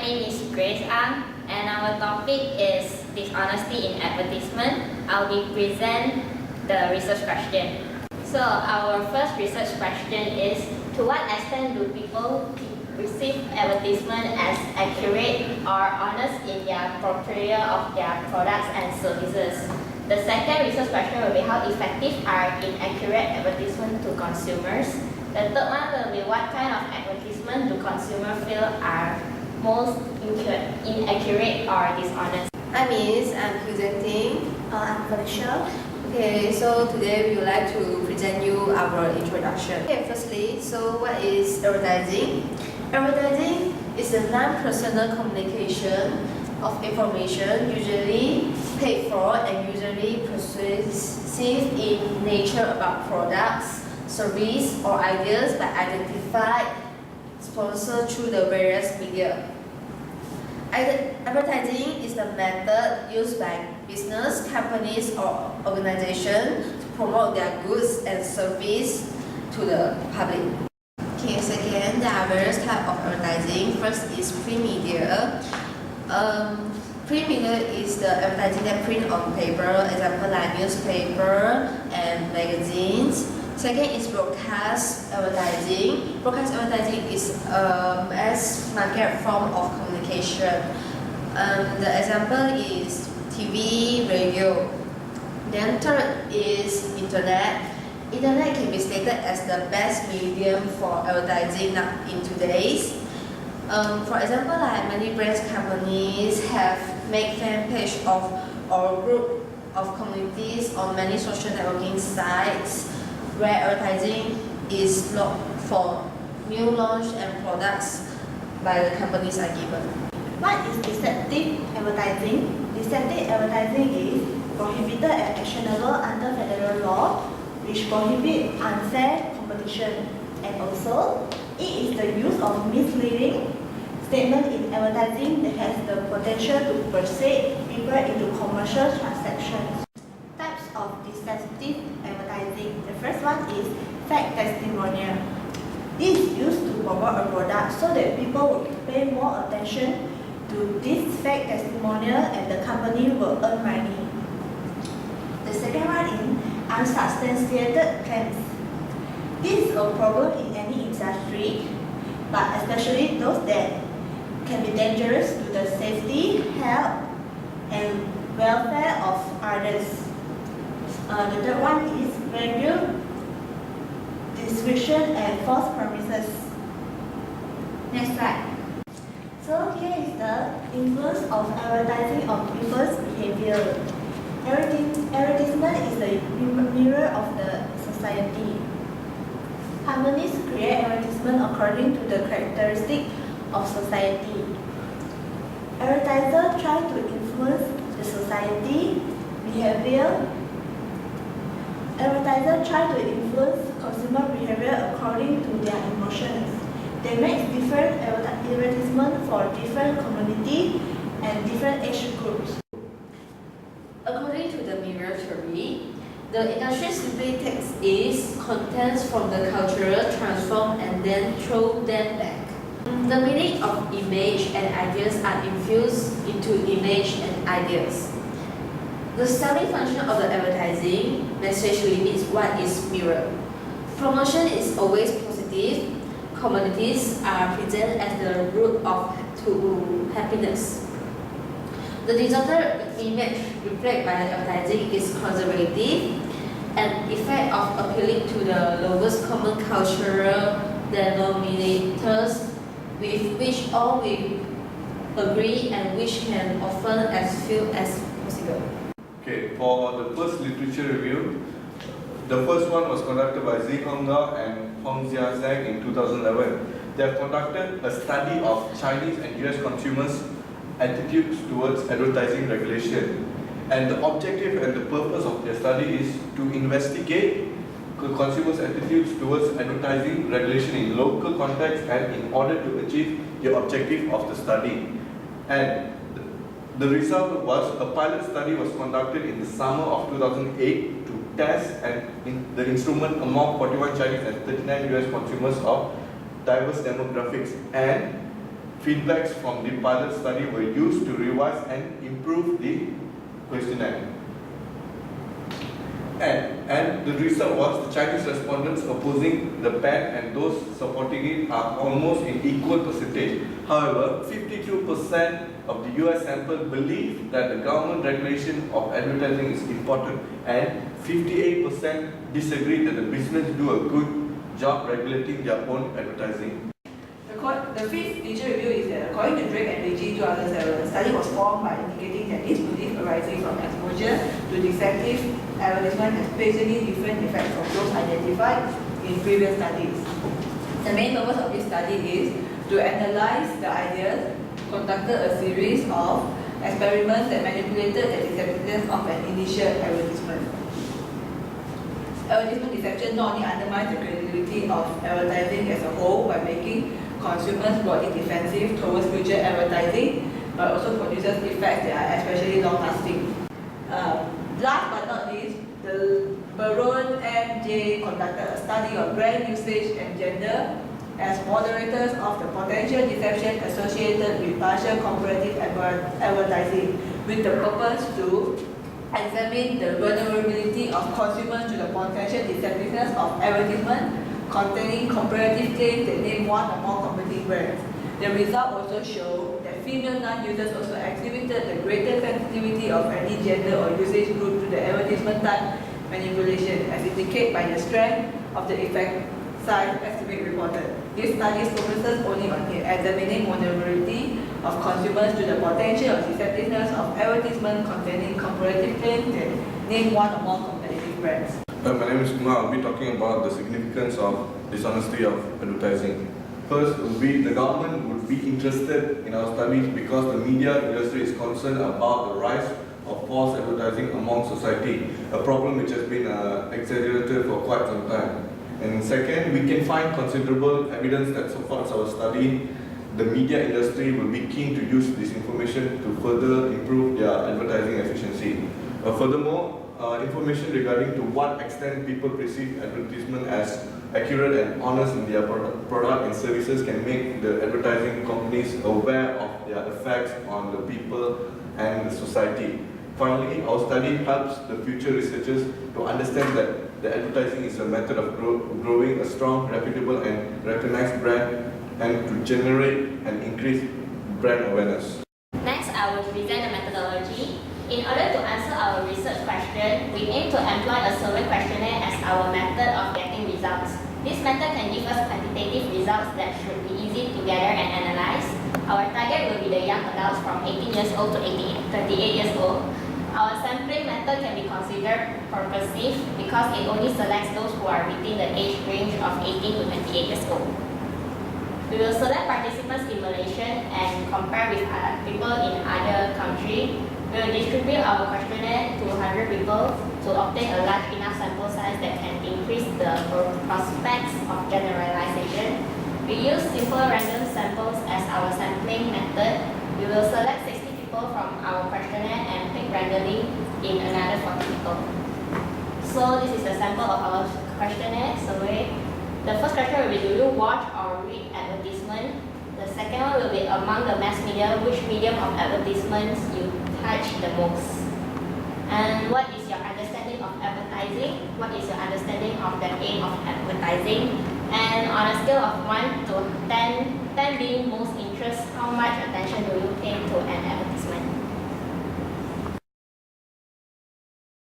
name is Grace Ang, and our topic is dishonesty in advertisement. I'll be present the research question. So our first research question is, to what extent do people receive advertisement as accurate or honest in their portrayal of their products and services? The second research question will be, how effective are inaccurate advertisements to consumers? The third one will be, what kind of advertisement do consumers feel are most inaccurate or dishonest? I'm Miss, I'm presenting. I'm Felicia. Okay, so today we would like to present you our introduction. Okay, firstly, so what is advertising? Advertising is a non-personal communication of information usually paid for and usually persuasive in nature about products, service, or ideas by identified sponsors through the various media. Advertising is the method used by business, companies, or organizations to promote their goods and service to the public. Okay, second, there are various types of advertising. First is print media. Print media is the advertising that print on paper, example like newspaper and magazines. Second is broadcast advertising. Broadcast advertising is a mass market form of communication. The example is TV, radio. Then third is internet. Internet can be stated as the best medium for advertising in today's. For example, like many brands companies have made fan page of or group of communities on many social networking sites where advertising is looked for new launch and products by the companies are given. What is deceptive advertising? Deceptive advertising is prohibited and actionable under federal law, which prohibits unfair competition. And also, it is the use of misleading statement in advertising that has the potential to persuade people into commercial transactions. Types of deceptive advertising. The first one is fake testimonial. This is used to promote a product so that people will pay more attention to this fake testimonial and the company will earn money. The second one is unsubstantiated claims. This is a problem in any industry, but especially those that can be dangerous to the safety, health, and welfare of others. The third one is vague description and false promises. Next slide. So here is the influence of advertising on people's behavior. Advertisement is the mirror of the society. Companies create advertisement according to the characteristics of society. Advertisers try to influence the society behavior. Advertisers try to influence consumer behavior according to their emotions. They make different advertisements for different communities and different age groups. According to the mirror theory, the industry simply takes its contents from the cultural, transform, and then throw them back. The meaning of image and ideas are infused into image and ideas. The selling function of the advertising message limits what is mirror. Promotion is always positive. Commodities are presented as the root to happiness. The desired image reflected by advertising is conservative, an effect of appealing to the lowest common cultural denominators with which all will agree and which can often as few as possible. Okay, for the first literature review, the first one was conducted by Zi Hongda and Hong Jia Zhang in 2011. They have conducted a study of Chinese and US consumers' attitudes towards advertising regulation. And the objective and the purpose of their study is to investigate consumers' attitudes towards advertising regulation in local context and in order to achieve the objective of the study. And the result was a pilot study was conducted in the summer of 2008 to test the instrument among 41 Chinese and 39 US consumers of diverse demographics. And Feedbacks from the pilot study were used to revise and improve the questionnaire. And the result was the Chinese respondents opposing the ban and those supporting it are almost in equal percentage. However, 52% of the US sample believe that the government regulation of advertising is important, and 58% disagree that the business do a good job regulating their own advertising. The fifth literature review is that according to Drake and Beijing 2007, the study was formed by indicating that this belief arising from exposure to deceptive advertisement has basically different effects from those identified in previous studies. The main purpose of this study is to analyze the ideas, conducted a series of experiments that manipulated the deceptiveness of an initial advertisement. Advertisement deception not only undermines the credibility of advertising as a whole by making consumers broadly defensive towards future advertising, but also produces effects that are especially long-lasting. Last but not least, the Baron M.J. conducted a study on brand usage and gender as moderators of the potential deception associated with partial comparative advertising, with the purpose to examine the vulnerability of consumers to the potential deceptiveness of advertisement containing comparative claims that name one or more competing brands. The result also showed that female non-users also exhibited the greater sensitivity of any gender or usage group to the advertisement type manipulation, as indicated by the strength of the effect size estimate reported. This study focuses only on examining vulnerability of consumers to the potential of deceptiveness of advertisement containing comparative claims that name one or more competitive brands. My name is Kumar. I'll be talking about the significance of dishonesty of advertising. First, the government would be interested in our studies because the media industry is concerned about the rise of false advertising among society, a problem which has been exaggerated for quite some time. And second, we can find considerable evidence that supports our study. The media industry will be keen to use this information to further improve their advertising efficiency. Furthermore, information regarding to what extent people perceive advertisement as accurate and honest in their product and services can make the advertising companies aware of their effects on the people and the society. Finally, our study helps the future researchers to understand that the advertising is a method of growing a strong, reputable and recognized brand and to generate and increase brand awareness. Next, I will present the methodology. In order to answer our research question, we aim to employ a survey questionnaire as our method of getting results. This method can give us quantitative results that should be easy to gather and analyze. Our target will be the young adults from 18 years old to 38 years old. Our sampling method can be considered purposive because it only selects those who are within the age range of 18 to 28 years old. We will select participants in Malaysia and compare with people in other countries. We will distribute our questionnaire to 100 people to obtain a large enough sample size that can increase the prospects of generalization. We use simple random samples as our sampling method. We will select 60 people from our questionnaire and pick randomly in another 40 people. So this is the sample of our questionnaire survey. The first question will be, do you watch or read advertisement? The second one will be, among the mass media, which medium of advertisements you touch the most? And what is your understanding of advertising? What is your understanding of the aim of advertising? And on a scale of 1 to 10, 10 being most interest, how much attention do you pay to